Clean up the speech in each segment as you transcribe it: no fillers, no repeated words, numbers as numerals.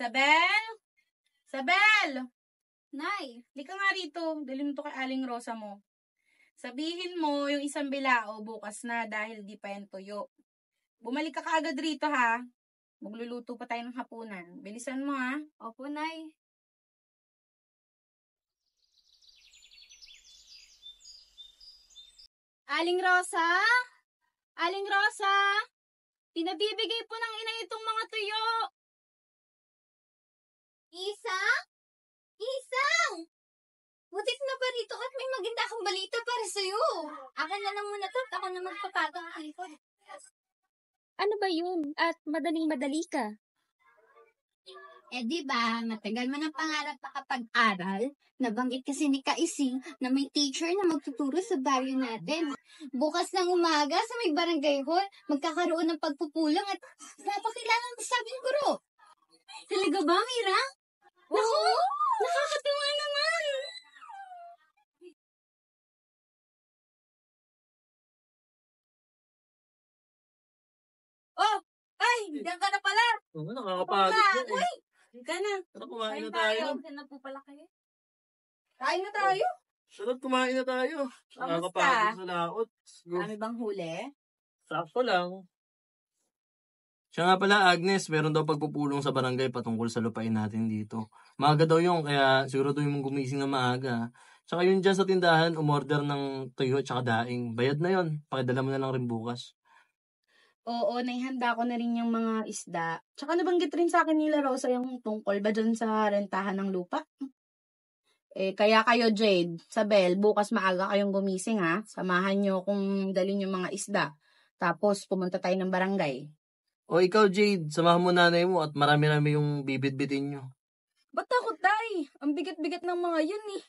Isabel? Isabel! Nay, Di ka nga rito. Dalhin mo to kay Aling Rosa mo. Sabihin mo yung isang bilao bukas na dahil di pa yan tuyo. Bumalik ka kaagad rito ha. Magluluto pa tayo ng hapunan. Bilisan mo ha. opo, Nay. Aling Rosa? Aling Rosa? Pinabibigay po ng ina itong mga tuyo. Isang? Isang! Butik na ba rito at may maganda akong balita para sa'yo. Akin na lang muna to at ako na magpapatong ang likod. Ano ba yun? At madaling-madali ka. Di ba, matagal man ang pangarap makapag-aral. Nabanggit kasi ni Kaising na may teacher na magtuturo sa baryo natin. Bukas ng umaga sa may barangay hall, magkakaroon ng pagpupulang at napakilala ng sabing guro. Talaga ba, Mira? Oo! Nakakatuwa naman! Oh! Ay! Diyan ka na pala! Oo, nakakapagod yan eh. Uy! Diyan ka na. Tara, kumain na tayo. Diyan na po pala kayo. Kain na tayo. Tara, kumain na tayo. Nakakapagod sa laot. Kami bang huli? Sakto lang. Siya nga pala, Agnes, meron daw pagpupulong sa barangay patungkol sa lupain natin dito. Maaga daw yun, kaya siguro doon mong gumising na maaga. Tsaka yun dyan sa tindahan, umorder ng tuyo at saka daing. Bayad na yun. Pakidala mo na lang rin bukas. Oo, naihanda ko na rin yung mga isda. Tsaka nabanggit rin sa akin nila Rosa yung tungkol ba dyan sa rentahan ng lupa? Kaya kayo Jade, Sabel, bukas maaga kayong gumising ha. Samahan nyo kung dalhin yung mga isda. Tapos pumunta tayo ng barangay. O ikaw, Jade, samahan mo nanay mo at marami-rami yung bibit-bitin nyo. Ba't takot, Tay? Ang bigat-bigat ng mga yun eh.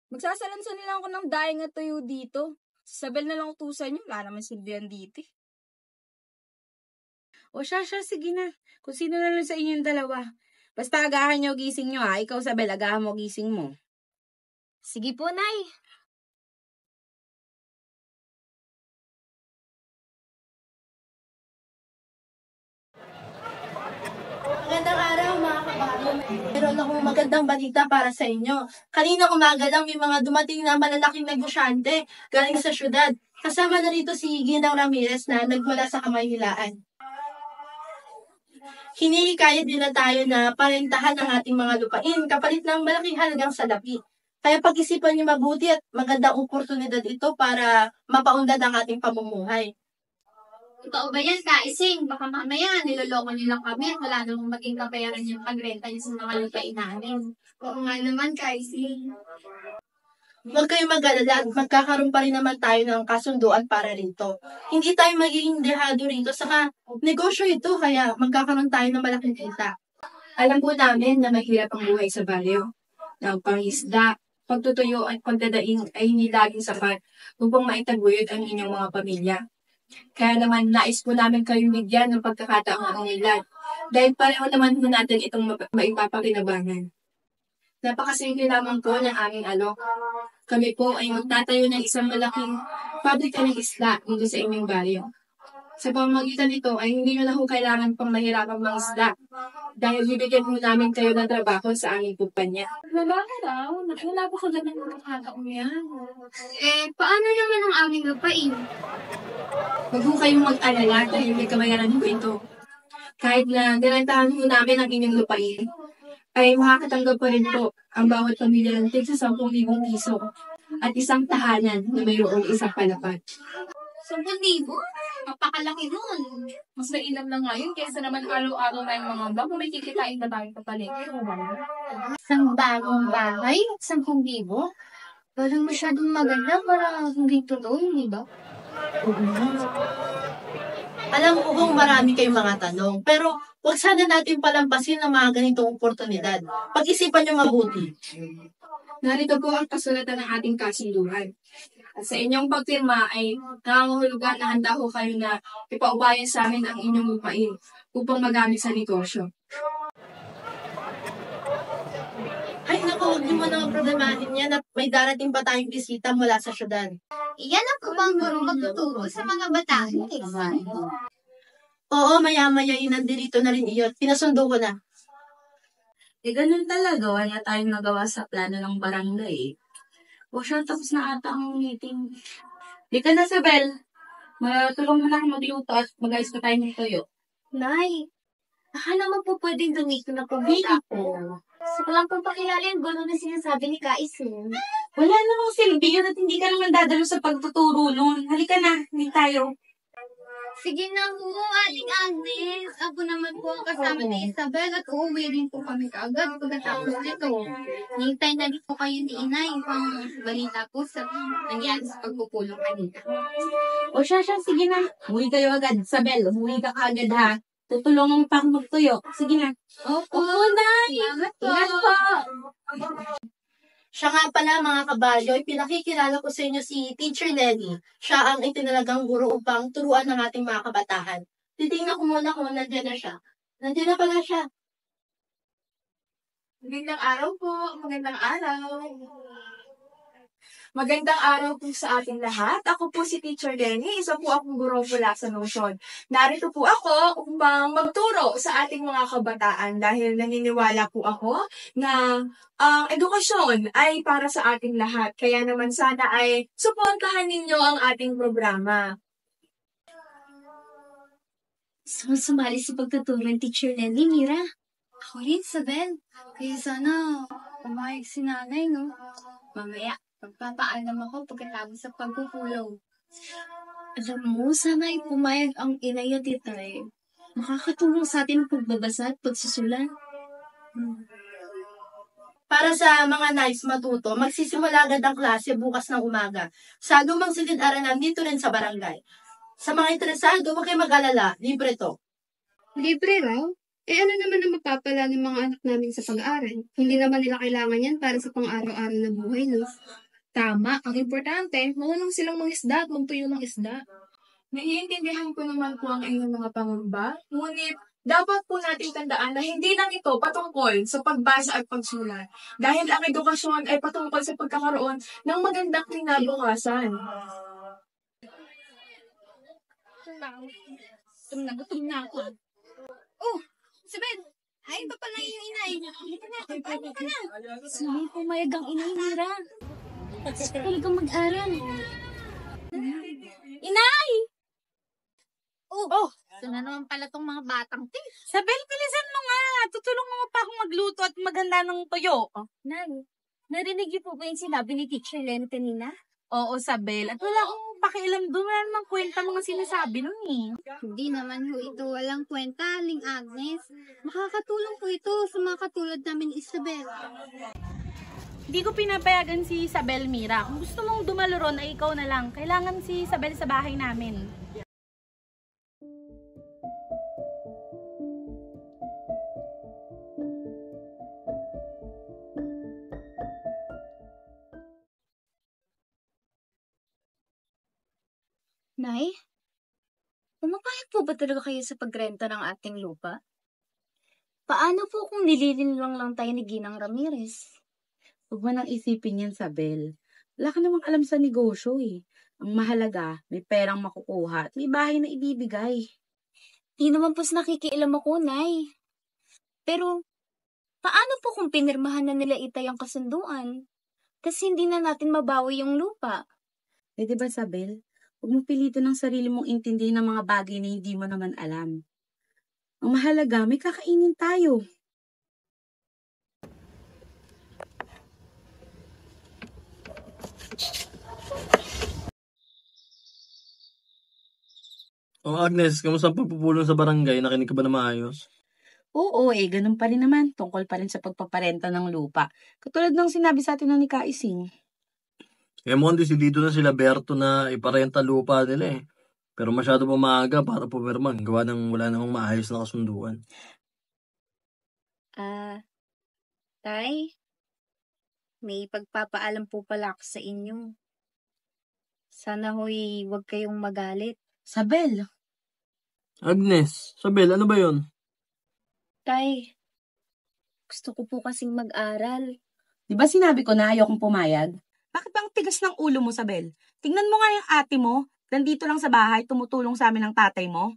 Magsasalansan nila ako ng daing at tuyo dito. Sabel na lang utusan nyo. Wala naman silbihan dito eh. O siya, sige na. Kung sino na lang sa inyong dalawa. Basta agahan nyo gising nyo ha. Ikaw, Sabel, agahan mo gising mo. Sige po, Nay. Magandang araw mga kabayan. Meron akong magandang balita para sa inyo. Kanina umaga lang may mga dumating na malalaking negosyante galing sa syudad. Kasama na rito si Ginang Ramirez na nagmula sa Kamaynilaan. Hinihikayat nila tayo na parentahan ang ating mga lupain kapalit ng malaking halagang salapi. Kaya pag-isipan niyo mabuti at magandang oportunidad ito para mapaunlad ang ating pamumuhay. Totoo ba yan, Kaising? Baka mamaya niloloko niyo lang kami at wala namang maging kabayaran yung pagrenta niyo sa mga lupain namin. Oo nga naman, Kaising. Huwag kayong mag-alala at magkakaroon pa rin naman tayo ng kasunduan para rito. Hindi tayo magiging dehado rito, saka negosyo ito, kaya magkakaroon tayo ng malaking kita. Alam po namin na mahirap ang buhay sa baryo. Na ang pangisda, pagtutuyo at pagdadaing ay hindi laging sapat upang maitaguyod ang inyong mga pamilya. Kaya naman nais po namin kayong bigyan ng pagkakataong umunlad. Dahil pareho naman po natin itong maipapakinabangan. Napakasimple lamang po ng aming alok. Kami po ay magtatayo ng isang malaking pabrika ng isla dito sa inyong baryo. Sa pamamagitan nito ay hindi nyo na ho kailangan pang mahirapang mga isda dahil bibigyan po namin kayo ng trabaho sa aming kumpanya. Lalaki raw, wala pa ko ganun ng kakataong yan. Paano naman ang aming lupain? Huwag po kayong mag-alala dahil may kabayaran po ito. Kahit na direntahan po namin ang inyong lupain, ay makakatanggap pa rin po ang bawat pamilya ng tig sa 10,000 piso at isang tahanan na mayroong isang palapag. 10,000? Napakalaki nun. Mas mainam na ngayon kaysa naman araw-araw na yung mga bang may kikitain na tayo sa palengke. Isang bagong bahay? 10,000? Parang masyadong maganda para hindi tuloy, di ba? Alam ko kung marami kayong mga tanong, pero huwag sana natin palampasin ang mga ganitong oportunidad. Pag-isipan nyo mabuti. Narito po ang kasulatan ng ating kasunduan. At sa inyong pagpirma ay nangangahulugan na handa ho kayo na ipaubayan sa amin ang inyong lupain upang magamit sa negosyo. Ay naku, huwag niyo mo naman problemahin yan at may darating pa tayong bisita mula sa syudad. Iyan ang kubang guro magtuturo sa mga bata. Oo, maya-maya inandirito na rin iyon. Pinasundo ko na. Ganun talaga. Wala tayong nagawa sa plano ng barangay. O siya, tapos na ata ang meeting. Di ka na, Sabel. Matulong mo na ako magluto at mag-ayos na tayo ng tuyo. Nay, baka naman po pwedeng dumito na po ako. Gusto ko lang pong pakilala yung gulo na sinasabi ni Kaisin. Wala namang silbi yun at hindi ka naman dadalo sa pagtuturo nun. Halika na, hindi tayo. Sige na po, Aling Agnes. Ako naman po ang kasama ni Isabel at uuwi rin po kami kaagad pagkatapos nito. Hintay na rin po kayo ni Inay pang balita po sa nangyari sa pagpupulong kanina. O siya, sige na. Umuwi kayo agad. Sabel, umuwi ka agad ha. Tutulungan mo pa ako magtuyo. Sige na. Opo, Nay. Salamat po. Ingat po. Siya nga pala mga kabaryo, pinakikilala ko sa inyo si Teacher Lenny. Siya ang itinalagang guro upang turuan ng ating mga kabataan. Titingnan ko muna kung nandiyan na siya. Nandiyan na pala siya. Magandang araw po. Magandang araw. Magandang araw po sa ating lahat. Ako po si Teacher Lenny, isa po akong guro mula sa Notion. Narito po ako upang magturo sa ating mga kabataan dahil naniniwala po ako na ang edukasyon ay para sa ating lahat. Kaya naman sana ay suportahan ninyo ang ating programa. Sumali sa pagtuturo ng Teacher Lenny, Mira. Ako rin, Isabel. Kaya sana pumayag si nanay, no? Mamaya, magpapaalam ako pagkatapos sa pagpupulong. Alam mo, sana ay pumayag ang inay at itay. Makakatulong sa atin ang pagbabasa at pagsusulat. Para sa mga nais matuto, magsisimula agad ang klase bukas ng umaga sa lumang silid-aralan dito rin sa barangay. Sa mga interesado, huwag kayo mag-alala. Libre to. Libre raw? Ano naman ang mapapala ng mga anak namin sa pag-aaral? Hindi naman nila kailangan yan para sa pang-araw-araw na buhay, no? Tama, ang importante, marunong silang mangisda at magtuyo ng isda. Naiintindihan ko naman po ang inyong mga pangamba, ngunit dapat po nating tandaan na hindi lang ito patungkol sa pagbasa at pagsulat, dahil ang edukasyon ay patungkol sa pagkakaroon ng magandang kinabukasan. Gutom na ako. Oh, Isabel! Ay, pa pala yung inay. Paano ka na? Sana pumayag ang inay, Mira. Talagang mag-aral. Inay! Oh, ito na naman pala tong mga batang to. Sabel, bilisan mo nga. Tutulong mo pa akong magluto at maganda ng tuyo. Nay, narinig niyo po ba yung sinabi ni Teacher Len kanina? Oo, Sabel. At wala akong pakialam doon. Wala namang kwenta mga sinasabi nun eh. Hindi naman ho ito walang kwenta, Aling Agnes. Makakatulong po ito sa mga katulad namin ni Isabel. Hindi ko pinapayagan si Isabel, Mira. Kung gusto mong dumalo ron, ay ikaw na lang. Kailangan si Isabel sa bahay namin. Nay, pumapayag po ba talaga kayo sa pagrenta ng ating lupa? Paano po kung nilililang lang tayo ni Ginang Ramirez? Huwag mo nang isipin yan, Sabel. Wala ka namang alam sa negosyo eh. Ang mahalaga, may perang makukuha at may bahay na ibibigay. Di naman po nakikialam ako, Nay. Pero, paano po kung pinirmahan na nila itay ang kasunduan? Kasi hindi na natin mabawi yung lupa. Diba, Sabel? Huwag mong pilitin ng sarili mong intindihin ng mga bagay na hindi mo naman alam. Ang mahalaga, may kakainin tayo. O Agnes, kamusta ang pagpupulong sa barangay? Nakinig ka ba na maayos? Oo, ganun pa rin naman. Tungkol pa rin sa pagpaparenta ng lupa. Katulad ng sinabi sa atin ni Kaising. Kaya mukhang desidido na sila Berto na iparenta lupa nila eh. Pero masyado pa maaga para pumirma. Gawa ng wala namang maayos na kasunduan. Tay, may pagpapaalam po pala ako sa inyo. Sana ho'y huwag kayong magalit. Sabel, Agnes, Sabel, ano ba yon? Tay, gusto ko po kasing mag-aral. di ba sinabi ko na ayokong pumayag? Bakit bang tigas ng ulo mo, Sabel? Tingnan mo nga yung ate mo. Nandito lang sa bahay, tumutulong sa amin ng tatay mo.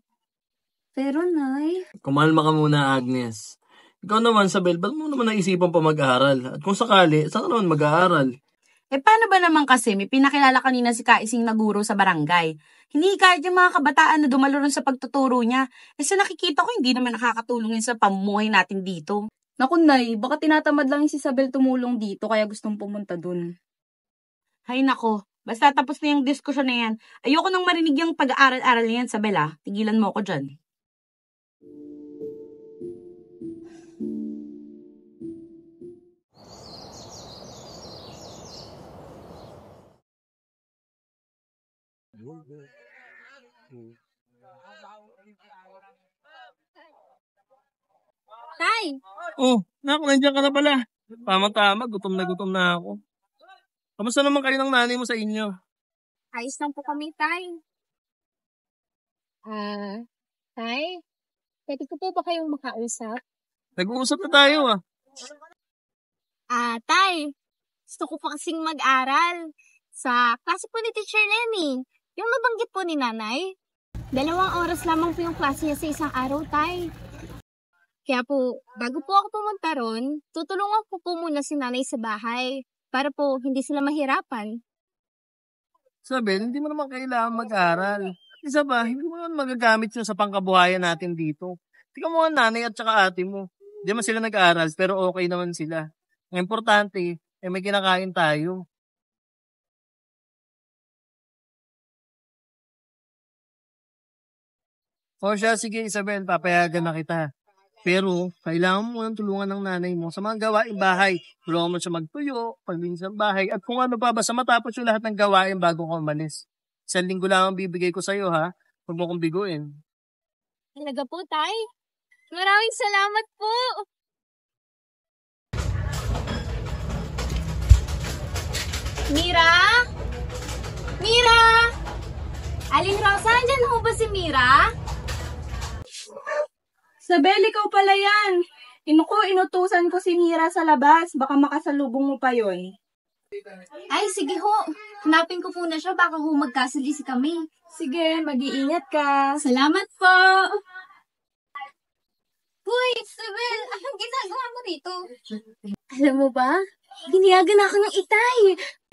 Pero, Nay, Kumalma ka muna, Agnes. Ikaw naman, Sabel, ba't mo naman naisipan pa mag-aaral? At kung sakali, saan ka naman mag-aaral? Paano ba naman kasi may pinakilala kanina si Kaising na guro sa barangay? Hindi kahit yung mga kabataan na dumalo rin sa pagtuturo niya. Sa nakikita ko, hindi naman nakakatulong yun sa pamumuhay natin dito. Naku, Nay, baka tinatamad lang si Isabel tumulong dito kaya gustong pumunta dun. Hay nako, basta tapos na yung diskusyon na yan. Ayoko nang marinig yung pag-aaral-aral na yan, Sabela. Tigilan mo ako dyan. Tay! Oh, nandiyan ka na pala. Tama-tama, gutom na ako. Kamusta naman kayo ng nanay mo sa inyo? Ayos lang po kami, Tay. Tay? Pwede ko po ba kayong makausap? Nag-uusap na tayo ah. Tay, gusto ko pa kasing mag-aral sa klase po ni Teacher Lenny. Yung nabanggit po ni Nanay. 2 oras lamang po yung klase niya sa isang araw, Tay. Kaya po, bago po ako pumunta ron, tutulungan ko po muna si Nanay sa bahay para po hindi sila mahirapan. Sabel, hindi mo naman kailangan mag-aral. Isa ba, hindi mo naman magagamit yun sa pangkabuhayan natin dito. Tingnan mo ang nanay at saka ate mo. Hindi man sila nag-aaral, pero okay naman sila. Ang importante, may kinakain tayo. O siya, sige Isabel, papayagan na kita. Pero, kailangan mo nang tulungan ng nanay mo sa mga gawaing bahay. Tulungan mo siya magtuyo, paglinis ng bahay, at kung ano pa, basta matapos yung lahat ng gawain bago ka umalis. 1 linggo lang ang bibigay ko sa'yo, ha? Huwag mo kong biguin. Talaga po, Tay? Maraming salamat po! Mira? Mira! Aling Rosa, andyan ho ba si Mira? Sabel, ikaw pala yan. Inutusan ko si Mira sa labas. Baka makasalubong mo pa yon. Ay, sige ho. Hanapin ko po na siya. Baka ho magkasalisi kami. Sige, mag-iingat ka. Salamat po. Hoy, Isabel, anong ginagawa mo dito? Alam mo ba? Hiniyagan ako ng itay.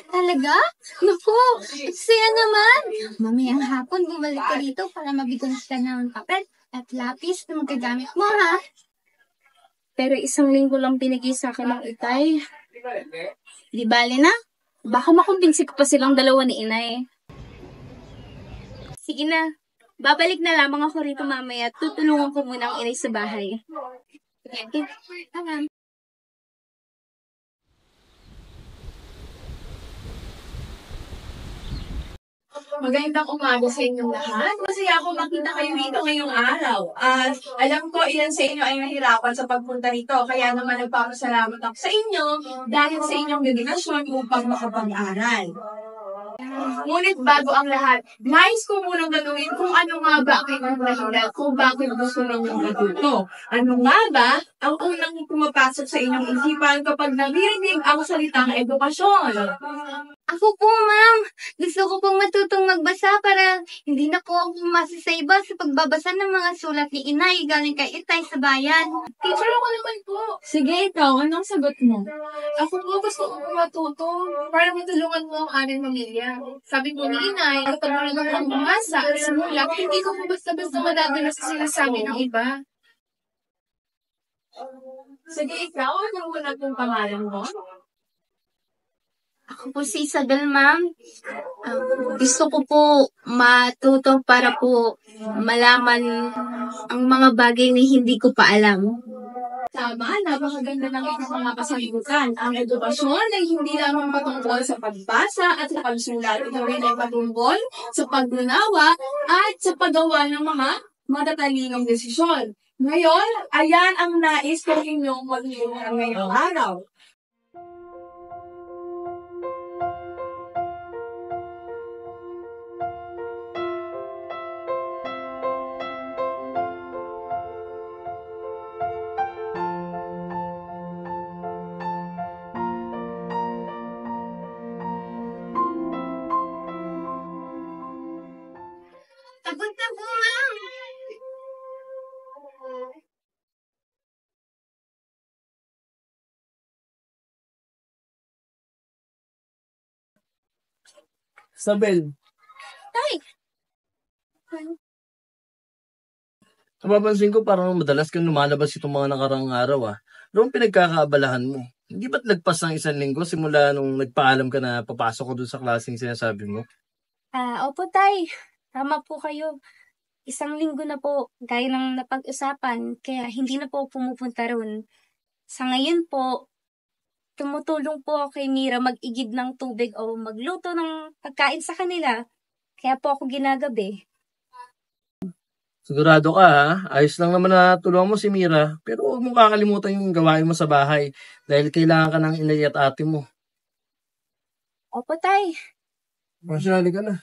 Talaga? Naku, saya naman. Mamayang hapon, bumalik ka dito para mabigyan kita ng papel at lapis na magagamit mo, ha? Pero 1 linggo lang binigay sa akin ng itay. Di bale na. Baka makumbinsi ko pa silang dalawa ni inay. Sige na. Babalik na lamang ako rito mamaya at tutulungan ko muna ang inay sa bahay. Sige, tama. Magandang umaga sa inyong lahat. Masaya ako makita kayo rito ngayong araw. At alam ko ilan sa inyo ay nahirapan sa pagpunta rito. Kaya naman nagpapasalamat ako sa inyo dahil sa inyong dedikasyon upang makapag-aral. Ngunit bago ang lahat, nais ko munang tanungin kung ano nga ba ang inyong dahilan kung bakit gusto ninyong matuto. Ano nga ba ang unang pumapasok sa inyong isipan kapag naririnig ang salitang edukasyon? Ako po, ma'am. Gusto ko pong matutong magbasa para hindi na po ako masasayba sa pagbabasa ng mga sulat ni Inay galing kay Itay sa bayan. Teacher, ako naman po. Sige, ikaw, anong sagot mo? Ako po gusto ko matuto para matulungan mo ang aming pamilya. Sabi po ni Inay, kapag marunong kang bumasa at sumulat, hindi ko po basta-basta madadala sa sinasabi ng iba. Sige, ikaw, anong unang mong pangalan mo? Ako po si Isabel, ma'am. Gusto ko po matuto para po malaman ang mga bagay na hindi ko pa alam. Tama, napakaganda ng inyong mga kasagutan. Ang edukasyon ay hindi lamang patungkol sa pagbasa at sa pagsulat. Ito rin ay patungkol sa paggunawa at sa paggawa ng mga matatalinong desisyon. Ngayon, ayan ang nais ko inyong maghihingan ngayong araw. Pagod na po, ma'am. Isabel, Tay! napapansin ko parang madalas kang lumalabas itong mga nakarang araw ah. Ano ang pinagkakaabalahan mo? Hindi ba't lagpas ng 1 linggo simula nung nagpaalam ka na papasok ko dun sa klaseng sinasabi mo? Opo, Tay. Tama po kayo. 1 linggo na po, gaya ng napag-usapan, kaya hindi na po pumupunta ron. Sa ngayon po, tumutulong po ako kay Mira mag-igib ng tubig o magluto ng pagkain sa kanila. Kaya po ako ginagabi. Sigurado ka ha? Ayos lang naman na tulungan mo si Mira, pero huwag mong kakalimutan yung gawain mo sa bahay dahil kailangan ka ng inay at ate mo. Opo, Tay. Masyali ka na.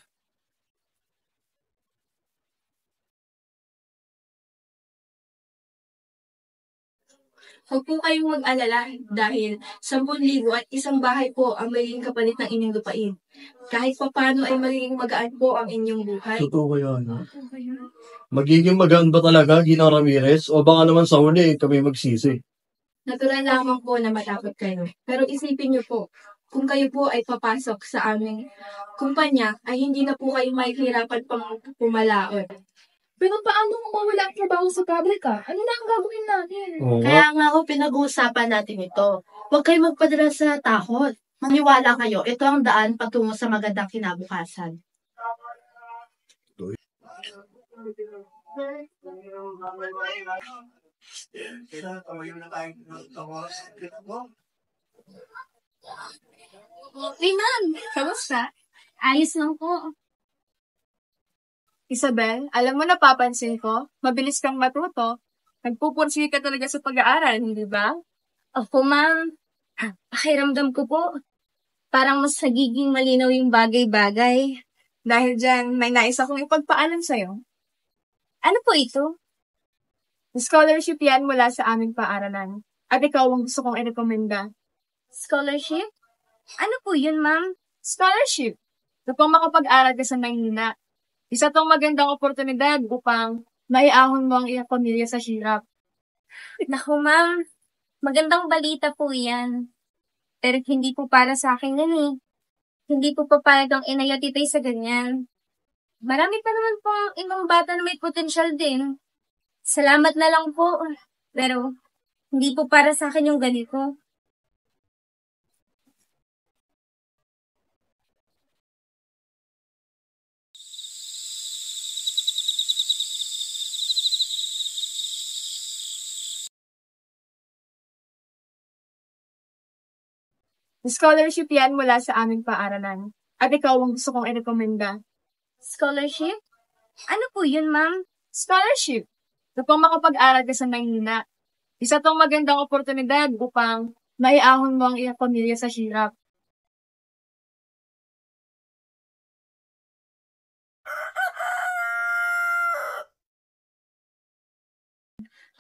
Huwag po kayong mag-alala dahil 10,000 at isang bahay po ang magiging kapalit ng inyong lupain. Kahit papano ay magiging magaan po ang inyong buhay. Totoo ba yun? Magiging magaan ba talaga, Gina Ramirez? O baka naman sa huli, kami magsisi? Natural lamang po na matakot kayo. Pero isipin niyo po, kung kayo po ay papasok sa aming kumpanya, ay hindi na po kayo mahihirapan pang pumalaot. Pero paano kung mawala ang trabaho sa pabrika? Ano na ang gagawin natin? Oo nga. Kaya nga ho, pinag-uusapan natin ito. Huwag kayo magpadala sa takot. Maniwala kayo, ito ang daan patungo sa magandang kinabukasan. Hey, ma'am. Kamusta? Ayos lang po. Isabel, alam mo napapansin ko, mabilis kang matuto. Nagpupursige ka talaga sa pag-aaral, hindi ba? Opo, ma'am. Pakiramdam ko po, parang mas nagiging malinaw yung bagay-bagay. Dahil dyan, may nais akong ipagpaalam sa'yo. Ano po ito? Scholarship yan mula sa aming paaralan. At ikaw ang gusto kong irekomenda. Scholarship? Ano po yun, ma'am? Scholarship! Upang makapag-aral ka sa Maynila. Isa tong magandang oportunidad upang maiahon mo ang iyong pamilya sa hirap. Naku, ma'am. Magandang balita po yan. Pero hindi po para sa akin yan eh. Hindi po papayag ang inay at itay sa ganyan. Marami pa naman pong ibang bata na may potensyal din. Salamat na lang po. Pero hindi po para sa akin yung ganito. Scholarship yan mula sa aming paaralan. At ikaw ang gusto kong irekomenda. Scholarship? Ano po yun, ma'am? Scholarship! Upang makapag-aral ka sa Maynila. Isa tong magandang oportunidad upang maiahon mo ang iyong pamilya sa hirap.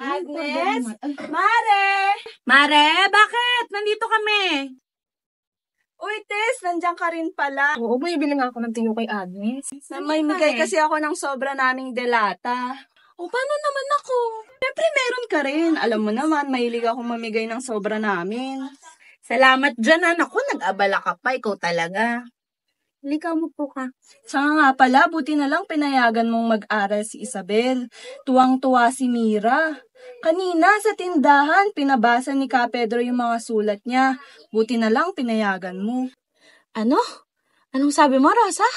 Agnes? Mare! Mare, bakit? Nandito kami. Uy, Tess, nandiyan ka rin pala. Oo, bumibili nga ako ng tiyo kay Agnes. May migay kasi ako ng sobra naming delata. O, paano naman ako? Siyempre, meron ka rin. Alam mo naman, mahilig akong mamigay ng sobra namin. Salamat dyan, ha. Naku, nag-abala ka pa. Ikaw talaga. Halika mo po ka. Saka nga pala, buti na lang pinayagan mong mag-aral si Isabel. Tuwang-tuwa si Mira. Kanina sa tindahan, pinabasa ni Ka Pedro yung mga sulat niya. Buti na lang pinayagan mo. Ano? Anong sabi mo, Rosa?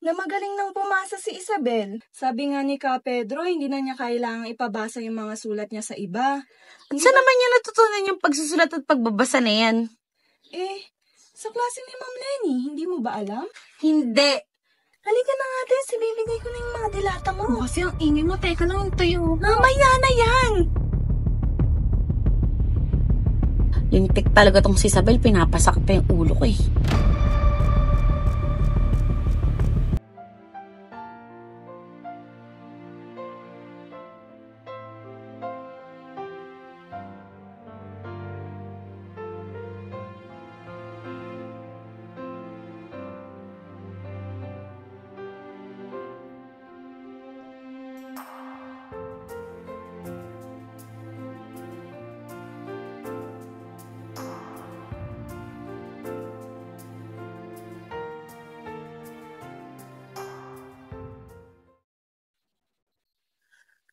Na magaling nang pumasa si Isabel. Sabi nga ni Ka Pedro, hindi na niya kailangang ipabasa yung mga sulat niya sa iba. Saan naman niya natutunan yung pagsusulat at pagbabasa na yan? Sa klase ni Ma'am Lenny, hindi mo ba alam? Hindi. Halika na nga, Tess. Ibibigay ko na yung mga dilata mo. Kasi ang ingay mo, teka lang yung tuyo. Mamaya na yan. Lintik talaga tong si Isabel. Pinapasak pa yung ulo ko eh.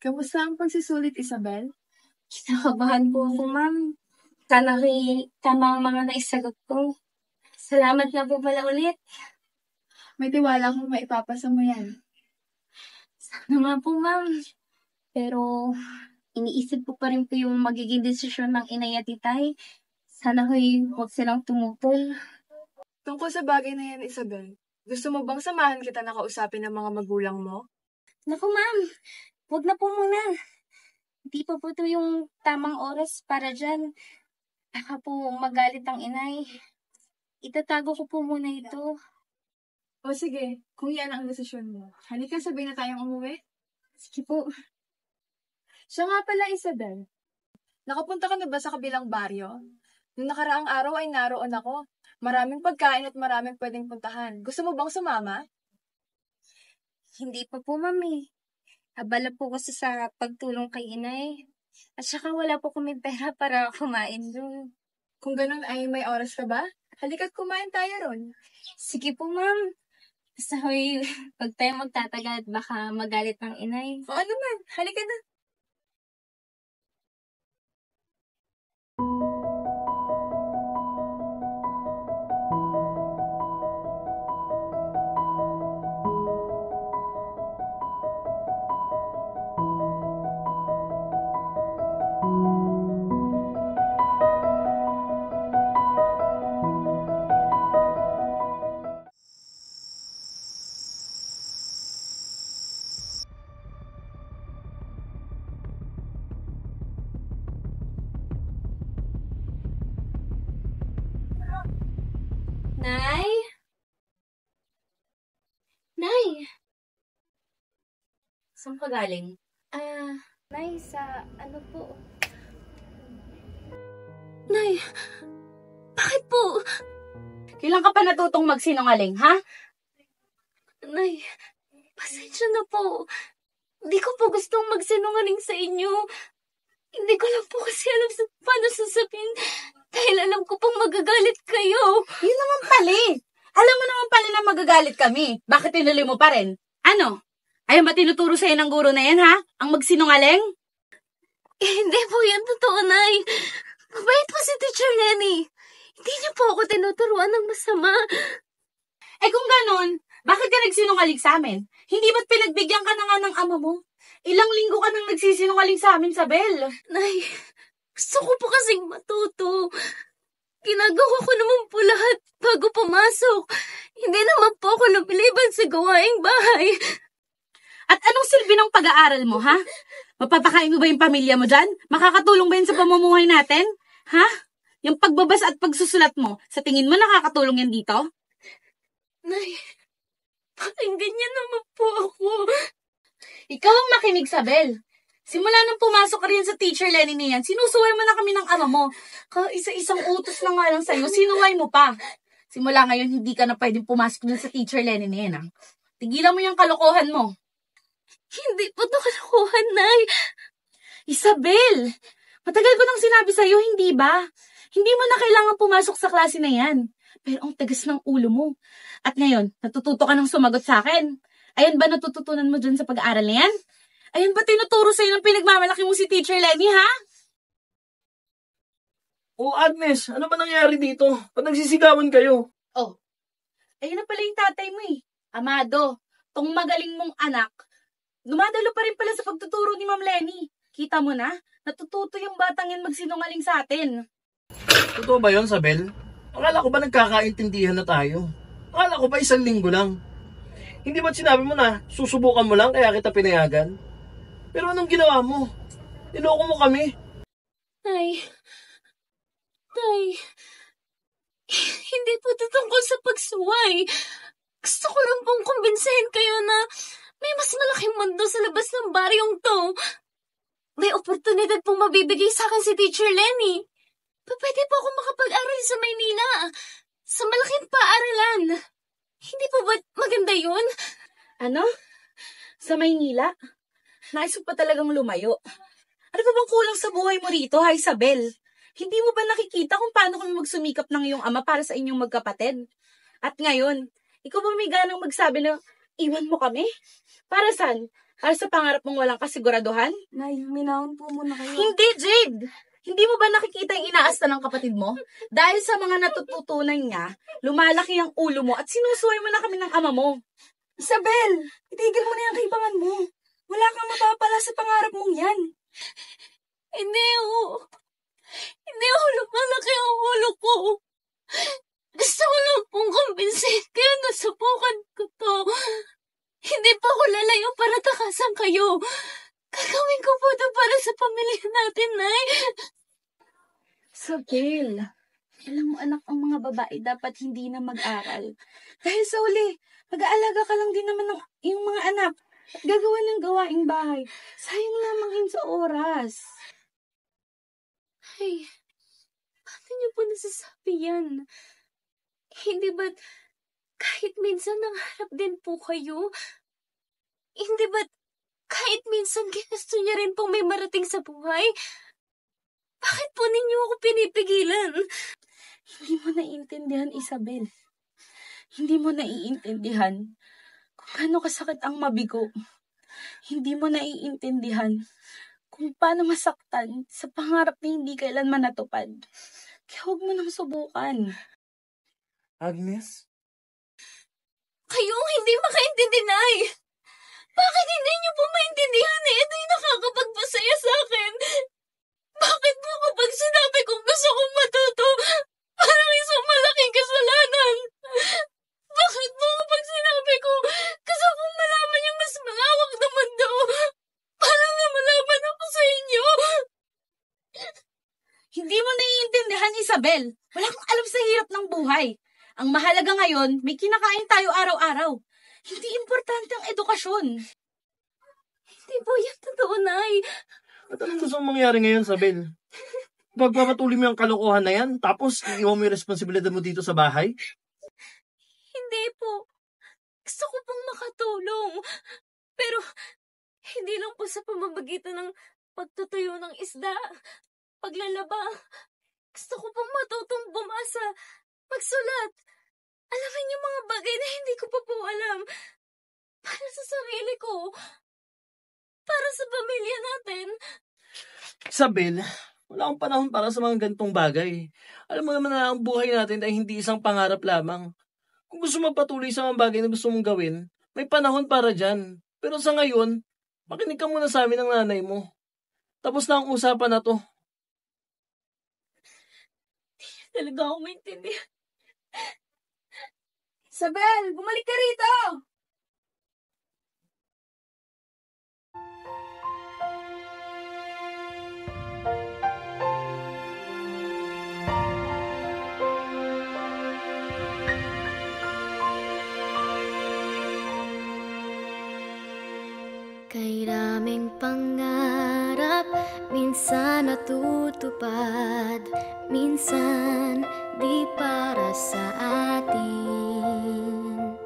Kamusta ang pagsusulit, Isabel? Kinakabahan po ako, ma'am. Sana tama ang mga naisagot ko. Salamat na po pala ulit. May tiwala akong maipapasa mo yan. Sana nga po, ma'am. Pero, iniisip ko pa rin po yung magiging desisyon ng inay at itay. Sana huwag silang tumutol. Tungkol sa bagay na yan, Isabel, gusto mo bang samahan kita na kausapin ng mga magulang mo? Naku, ma'am. Huwag na po muna. Hindi pa po ito yung tamang oras para dyan. Baka po magalit ang inay. Itatago ko po muna ito. O sige, kung yan ang desisyon mo, halika sabihin na tayong umuwi. Sige po. Siya nga pala, Isabel. Nakapunta ka na ba sa kabilang baryo? Noong nakaraang araw ay naroon ako. Maraming pagkain at maraming pwedeng puntahan. Gusto mo bang sumama? Hindi pa po, mami. Abala po kasi sa pagtulong kay inay. At saka wala po kami pera para kumain doon. Kung ganun ay may oras ka ba? Halika't kumain tayo ron. Sige po, ma'am. Basta pag tayo magtatagal, baka magalit ang inay. O ano man, halika na. Nay? Nay? Saan ka galing? Nay, sa ano po? Nay, bakit po? Kailan ka pa natutong magsinungaling, ha? Nay, pasensya na po. Hindi ko po gustong magsinungaling sa inyo. Hindi ko lang po kasi alam sa paano sasabihin dahil alam ko pong magagalit kayo. Yun naman pala. Alam mo naman pala na magagalit kami. Bakit tinuloy mo pa rin? Ano? Ayaw ba tinuturo sa'yo ng guro na yan, ha? Ang magsinungaling? Hindi po yan totoo, Nay. Mabait po si Teacher Lenny. Hindi niyo po ako tinuturuan ng masama. Eh kung ganon, bakit ka nagsinungaling sa amin? Hindi ba't pinagbigyan ka na nga ng ama mo? Ilang linggo ka nang nagsisinungaling sa amin, Sabel. Nay, gusto ko po kasing matuto. Ginagawa ko naman po lahat bago pumasok. Hindi naman po ako nabiliban sa gawaing bahay. At anong silbi ng pag-aaral mo, ha? Mapapakain mo ba yung pamilya mo dyan? Makakatulong ba yun sa pamumuhay natin? Ha? Yung pagbabasa at pagsusulat mo, sa tingin mo nakakatulong yan dito? Nay, pakinggan niya naman po ako. Ikaw ang makinig, Sabel. Simula nung pumasok ka rin sa Teacher Lenny niyan, sinusuway mo na kami ng ama mo. Isa-isang utos na nga lang sa'yo, sinuway mo pa. Simula ngayon, hindi ka na pwedeng pumasok dun sa Teacher Lenny niyan, ha? Tigilan mo yung kalokohan mo. Hindi po ito kalokohan, Nay. Isabel, matagal ko nang sinabi sa'yo, hindi ba? Hindi mo na kailangan pumasok sa klase na yan. Pero ang tagas ng ulo mo. At ngayon, natututo ka ng sumagot sa akin. Ayan ba natututunan mo dyan sa pag-aaral na yan? Ayan ba tinuturo sa'yo ng pinagmamalaki mo si Teacher Lenny, ha? Oh, Agnes, ano ba nangyari dito? Ba't nagsisigawan kayo? Oh, ayun na pala yung tatay mo eh. Amado, tong magaling mong anak, dumadalo pa rin pala sa pagtuturo ni Ma'am Lenny. Kita mo na, natututo yung batang yan magsinungaling sa atin. Totoo ba yun, Sabel? Akala ko ba nagkakaintindihan na tayo? Akala ko ba 1 linggo lang? Hindi ba't sinabi mo na susubukan mo lang kaya kita pinayagan? Pero anong ginawa mo? Niloko mo kami. Nay, hindi po ito tungkol sa pagsuway. Gusto ko lang pong kumbinsihin kayo na may mas malaking mundo sa labas ng baryong to. May oportunidad pong mabibigay sa akin si Teacher Lenny. Pwede po ako makapag-aral sa Maynila. Sa malaking paaralan. Hindi po ba maganda yun? Ano? Sa Maynila? Nais mo pa talagang lumayo. Ano pa bang kulang sa buhay mo rito, ha, Isabel? Hindi mo ba nakikita kung paano kami magsumikap ng iyong ama para sa inyong magkapatid? At ngayon, ikaw ba may ganang magsabi na iwan mo kami? Para saan? Para sa pangarap mong walang kasiguraduhan? Nay, minahon po muna kayo. Hindi, Jade! Hindi mo ba nakikita yung inaasta ng kapatid mo? Dahil sa mga natututunan niya, lumalaki ang ulo mo at sinusuway mo na kami ng ama mo. Isabel, itigil mo na yung kaibangan mo. Wala kang mapapala sa pangarap mong yan. Hindi ako lumalaki ang ulo ko. Gusto ko lang pong kumbinsin, kaya nasubukan ko to. Hindi pa ako lalayo para takasan kayo. Gagawin ko po ito para sa pamilya natin, Nay. Isabel, alam mo anak, ang mga babae dapat hindi na mag-aral. Dahil sa uli, mag-aalaga ka lang din naman ng iyong mga anak at gagawa ng gawaing bahay. Sayang lamang yun sa oras. Ay, paano niyo po nasasabi yan? Hindi ba't kahit minsan nangarap din po kayo? Hindi ba't kahit minsan ginusto niya rin pong may marating sa buhay? Bakit po ninyo ako pinipigilan? Hindi mo naiintindihan, Isabel. Hindi mo naiintindihan kung gaano kasakit ang mabigo. Hindi mo naiintindihan kung paano masaktan sa pangarap na hindi kailanman natupad. Kaya huwag mo nang subukan. Agnes? Kayong hindi makaintindi, Nay. Bakit hindi niyo po maintindihan na ito yung nakakapagpasaya sa akin? Bakit mo kapag sinabi kong gusto kong matuto, parang isang malaking kasalanan? Bakit mo kapag sinabi ko gusto kong malaman yung mas malawak na mundo, parang na malaman ako sa inyo? Hindi mo naiintindihan, Isabel. Wala kang alam sa hirap ng buhay. Ang mahalaga ngayon, may kinakain tayo araw-araw. Hindi importante ang edukasyon. Hindi po yan totoo, Nay. At anong gusto mong mangyari ngayon, Sabel? Pagpapatuloy mo yung kalokohan na yan, tapos iwan mo yung responsibilidad mo dito sa bahay? Hindi po. Gusto ko pong makatulong. Pero, hindi lang po sa pamamagitan ng pagtutuyo ng isda, paglalaba. Gusto ko pong matutong bumasa, magsulat. Alamin yung mga bagay na hindi ko pa po alam. Para sa sarili ko. Para sa pamilya natin. Sabel, wala akong panahon para sa mga gantong bagay. Alam mo naman na ang buhay natin ay hindi isang pangarap lamang. Kung gusto magpatuloy sa mga bagay na gusto mong gawin, may panahon para dyan. Pero sa ngayon, makinig ka muna sa amin ng nanay mo. Tapos na ang usapan na to. Talaga ako maintindihan. Isabel, bumalik ka rito! Kay daming pangarap, minsan natutupad, minsan di para sa atin.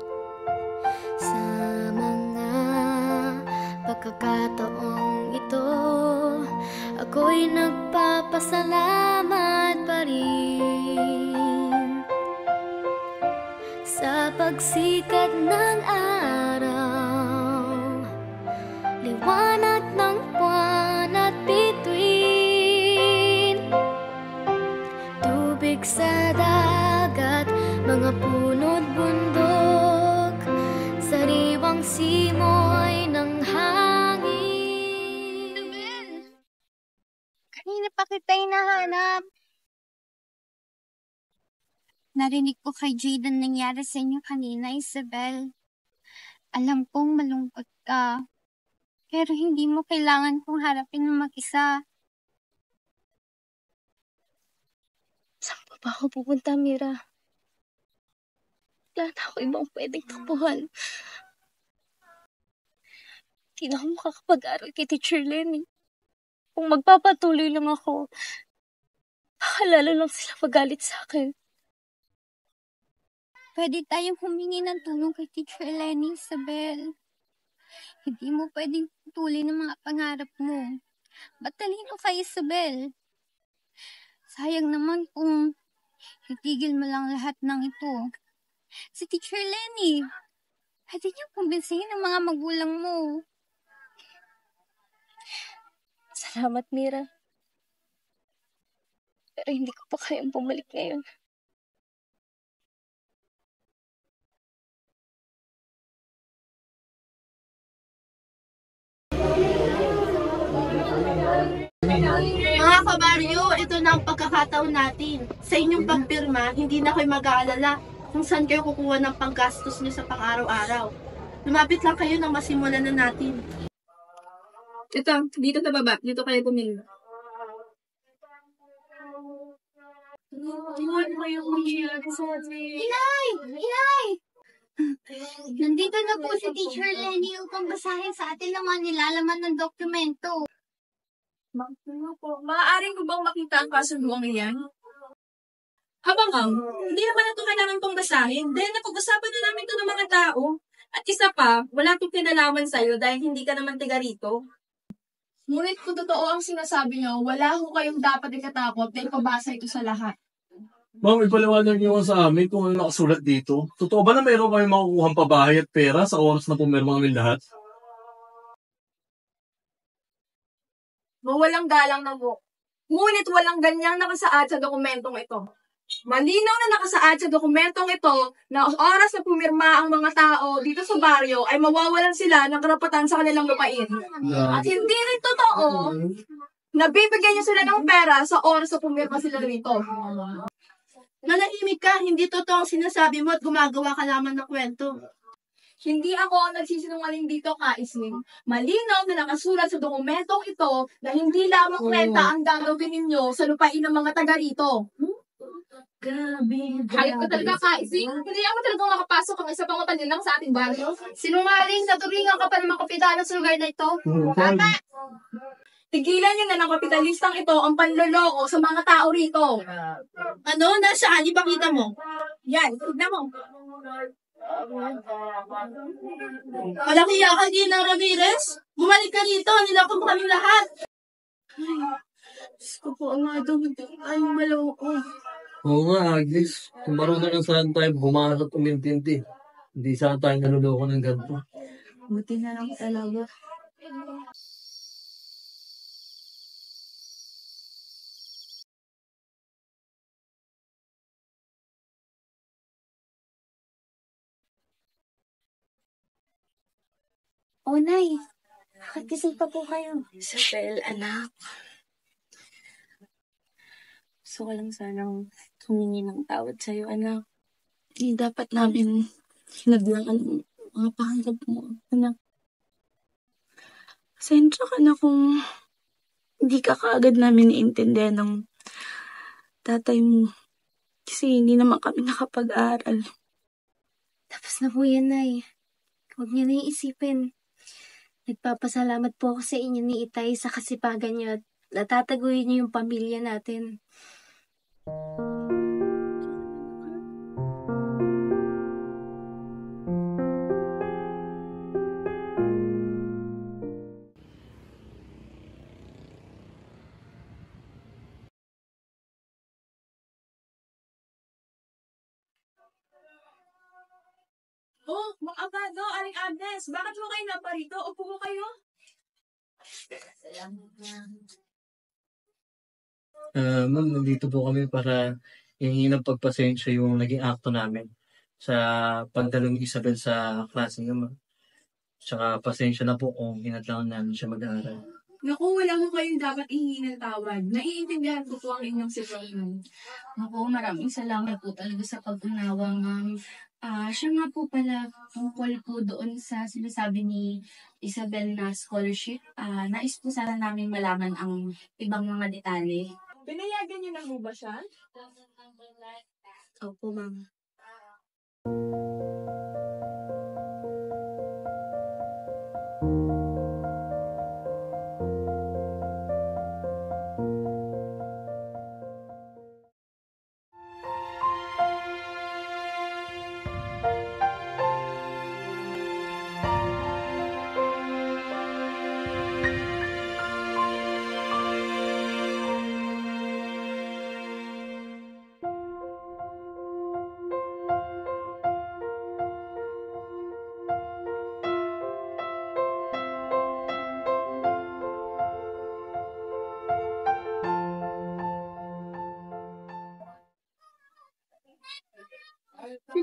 Sa mga pagkakataong ito, ako'y nagpapasalamat pa rin sa pagsikat ng araw, liwanag ng buwan at bituin, tubig sa dagat, mga puno't bundok, sariwang simoy ng hangin. Kanina pa kita hinahanap. Narinig ko kay Jade ang nangyari sa inyo kanina, Isabel. Alam kong malungkot ka. Pero hindi mo kailangan kong harapin ng mag-isa. Saan pa ba ako pupunta, Mira? Wala na ako ibang pwedeng tapuhan. Hindi na ako makakapag-aral kay Teacher Lenny. Kung magpapatuloy lang ako, baka lalo lang sila magalit sa akin. Pwede tayong humingi ng tulong kay Teacher Lenny, Isabel. Hindi mo pwedeng tuloy ng mga pangarap mo. Batalhin mo kay Isabel. Sayang naman kung itigil mo lang lahat ng ito. Si Teacher Lenny, pwede niyo kumbinsihin ang mga magulang mo. Salamat, Mira. Pero hindi ko pa kayang bumalik ngayon. Mga kabaryo, ito na ang pagkakataon natin. Sa inyong pagpirma, hindi na kayo mag-aalala kung saan kayo kukuha ng panggastos niyo sa pang-araw-araw. Lumapit lang kayo nang masimulan na natin. Ito, dito sa baba. Dito kayo pumili. Inay! Inay! Nandito na po si Teacher Lenny upang basahin sa atin ang mga nilalaman ng dokumento. Maaaring ko bang makita ang kasunduang iyan? Habang hindi naman ito kailangan pong basahin dahil napag-usapan na namin ito ng mga tao. At isa pa, wala itong kinalaman sa'yo dahil hindi ka naman tiga rito. Ngunit kung totoo ang sinasabi niyo, wala ho kayong dapat ikatakot na ipabasa ito sa lahat. Ma'am, ipaliwanag niyo sa amin kung ano nakasulat dito. Totoo ba na mayroon kayong makukuhang pabahay at pera sa oras na pumirma kami lahat? Mawalang galang na po. Ngunit walang ganyang nakasaad sa dokumentong ito. Malinaw na nakasaad sa dokumentong ito na oras na pumirma ang mga tao dito sa baryo ay mawawalan sila ng karapatan sa kanilang lupain. At hindi rin totoo na bibigyan niyo sila ng pera sa oras na pumirma sila rito. Manahimik ka, hindi totoo ang sinasabi mo at gumagawa ka lamang ng kwento. Hindi ako ang nagsisinungaling dito, Kaisling. Malinaw na nakasulat sa dokumentong ito na hindi lamang renta ang gagawin ninyo sa lupain ng mga taga rito. Hayop ka talaga, Kaisling. Hindi ako talagang makapasok ang isa pang mapaninang sa ating baryo. Sinungaling, naturingan ka pa ng mga kapitana sa lugar na ito. Tama! Tigilan niyo na ng kapitalistang ito ang panloloko sa mga tao rito. Ano? Nasaan? Ipakita mo. Yan, tignan mo. Malaki ka, Gina Ramirez. Bumalik ka rito. Nilako mo kami lahat. Ay, Diyos ko po, amado. Ay, maloko. Oo nga, Agnes. Kung marunong lang saan tayo bumanat at umintindi. Hindi saan tayo naluloko ng ganito. Buti na lang talaga. Oh, Nay. Bakit gising pa po kayo? Isabel, anak. Gusto ko lang sanang humingi ng tawad sa'yo, anak. Hindi dapat namin hinaglangan ang mga pangarap mo, anak. Pasensya ka na kung hindi ka kaagad namin iintindihan ng tatay mo. Kasi hindi naman kami nakapag-aral. Tapos na po yan, Nay. Huwag niyo na iisipin. Nagpapasalamat po ako sa inyo ni Itay sa kasipagan niyo at natataguin niyo yung pamilya natin. Oh, Mang-Abado, Aling Agnes, bakit mo kayo naparito? Upo mo kayo. Ma'am, nandito po kami para hingin ng pagpasensya yung naging akto namin sa pagdalo ni Isabel sa klase niya, ma'am. Tsaka pasensya na po kung hinadlangan namin siya mag-aaral. Naku, wala mo kayong dapat ihingi ng tawad. Naiintindihan ko po ang inyong sitwasyon. Ako, maraming salamat po talaga sa pag-unawa, ma'am. Siya nga po pala, tungkol po doon sa sinasabi ni Isabel na scholarship. Nais po sana namin malaman ang ibang mga detalye. Pinayagan niyo na ho ba siya? Opo, ma'am.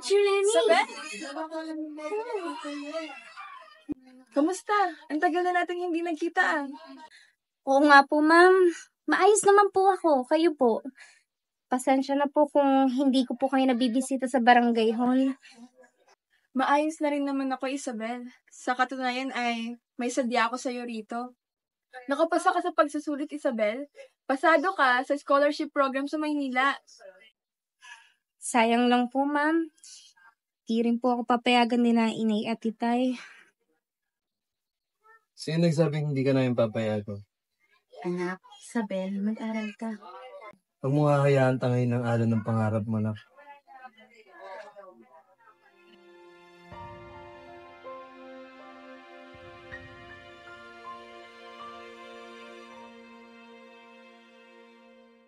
Teacher Lenny! Isabel? Kamusta? Ang tagal na natin hindi nagkita. Oo nga po, ma'am. Maayos naman po ako. Kayo po. Pasensya na po kung hindi ko po kayo nabibisita sa barangay hall. Maayos na rin naman ako, Isabel. Sa katunayan ay may sadya ako sa'yo rito. Nakapasa ka sa pagsusulit, Isabel. Pasado ka sa scholarship program sa Maynila. Sayang lang po, ma'am. Di rin po ako papayagan nila inay at titay. Sino nagsabing hindi ka namin papayagan? Anak, Isabel, mag-aral ka. Huwag mo hahayaan tangayin ng alon ng pangarap mo, nak.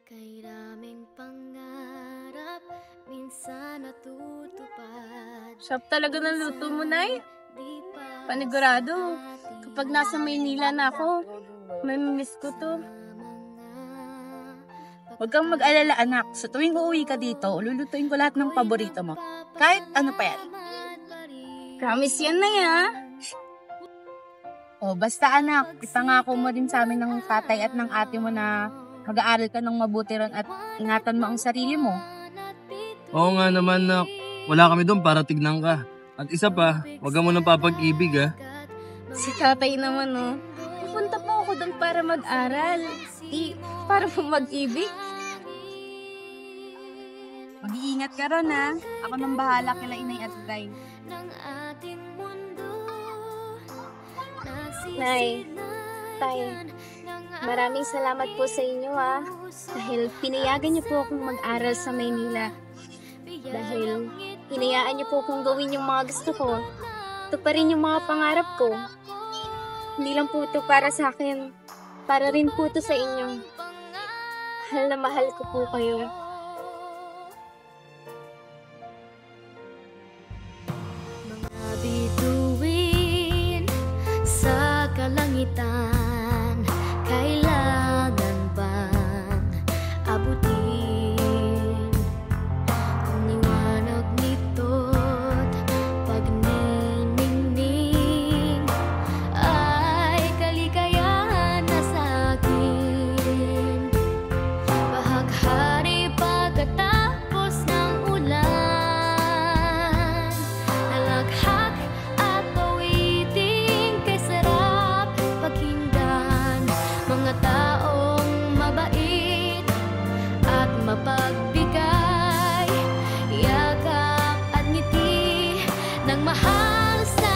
Kay daming pangarap, minsan natutupad. Sarap talaga ng luto mo, Nay. Panigurado. Kapag nasa Maynila na ako, may miss ko to. Huwag kang mag-alala, anak. Sa tuwing uuwi ka dito, lulutuin ko lahat ng paborito mo. Kahit ano pa yan. Promise yan, Nay, ha? O, basta anak, ipangako mo din sa amin ng tatay at ng ate mo na mag-aaral ka ng mabuti ron at ingatan mo ang sarili mo. Oo nga naman, nak. Wala kami doon para tignan ka. At isa pa, huwag ka mo nang papag-ibig, ha? Si tatay naman, oh. Pupunta po ako doon para mag-aral. Di, para po mag-ibig. Mag-iingat ka ron, ha? Ako nang bahala kila inay at tay. Nay, tay, maraming salamat po sa inyo, ha. Dahil pinayagan niyo po akong mag-aral sa Maynila. Dahil hinayaan niyo po akong gawin yung mga gusto ko. Ito pa rin yung mga pangarap ko. Hindi lang po ito para sa akin. Para rin po ito sa inyo. Mahal na mahal ko po kayo. Mga bituin sa kalangitan, kailangan bang abutin? Ang liwanag nito't pagniningning ay kaligayahan na sa akin. Bahaghari pagkatapos ng ulan, nalaghak at pawiting kay sarap pakinggan. Mga taong mabait at mapagbigay, yakap at ngiti ng mahal sa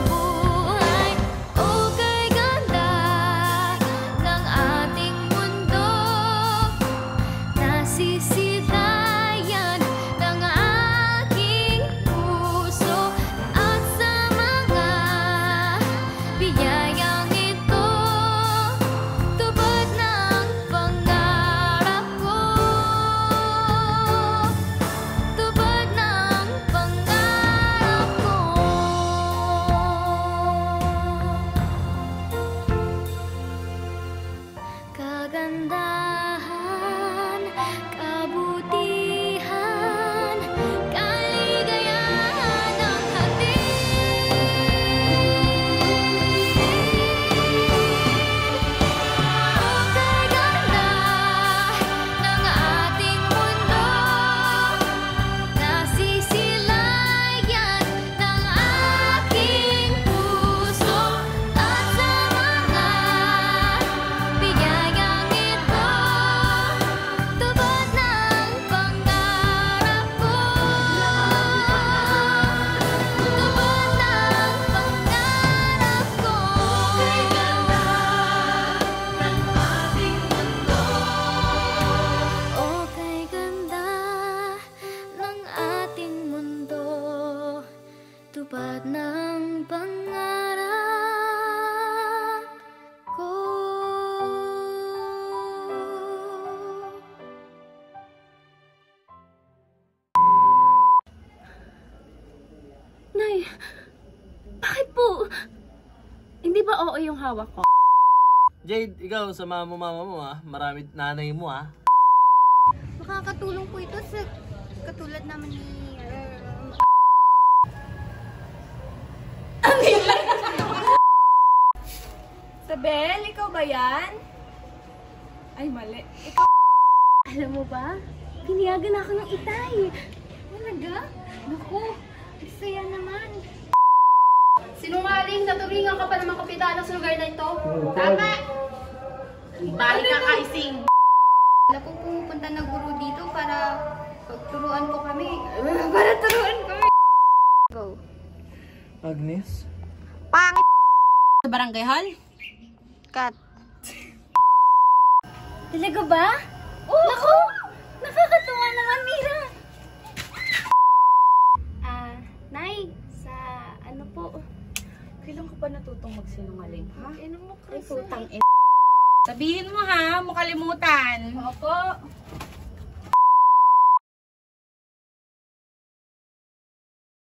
buhay. O kay ganda ng ating mundo, nasisilayan ng aking puso. At sa mga biyayang ito, tupad ng pangarap ko. Tupad ng pangarap ko. Kagandahan, kabutihan, kaligayahan ng hatid. O kay ganda ng ating mundo, nasisilayan ng aking puso. At sa mga biyayang ito, tupad ng pangarap ko. Tupad ng pangarap ko. Kay ganda ng ating mundo. O kay ganda ng ating mundo, tupad ng pangarap ko. Nay, bakit po? Hindi ba oo yung hawak ko? Jade, ikaw, sama mo mama mo, ha? Marami nanay mo, ha? Makakatulong po ito sa katulad naman ni Bel, ikaw ba yan? Ay, mali. Alam mo ba? Piniyagan ako ng itay. Talaga? Naku, saya naman. Sinungaling, naturingan ka pa naman kapitana sa lugar na ito. Tama! Balik ka, Kaising! Wala po pumupunta na guro dito para pagturuan ko kami. Para turuan ko. Go. Agnes? Sa barangay hall? Cut. Talaga ba? Oh! Naku! Nakakatuwa naman, Mira! Nay, sa ano po? Kailan ka pa natutong magsinungaling, ha? Ano mo Ay, putang Sabihin mo ha, mukalimutan. Opo.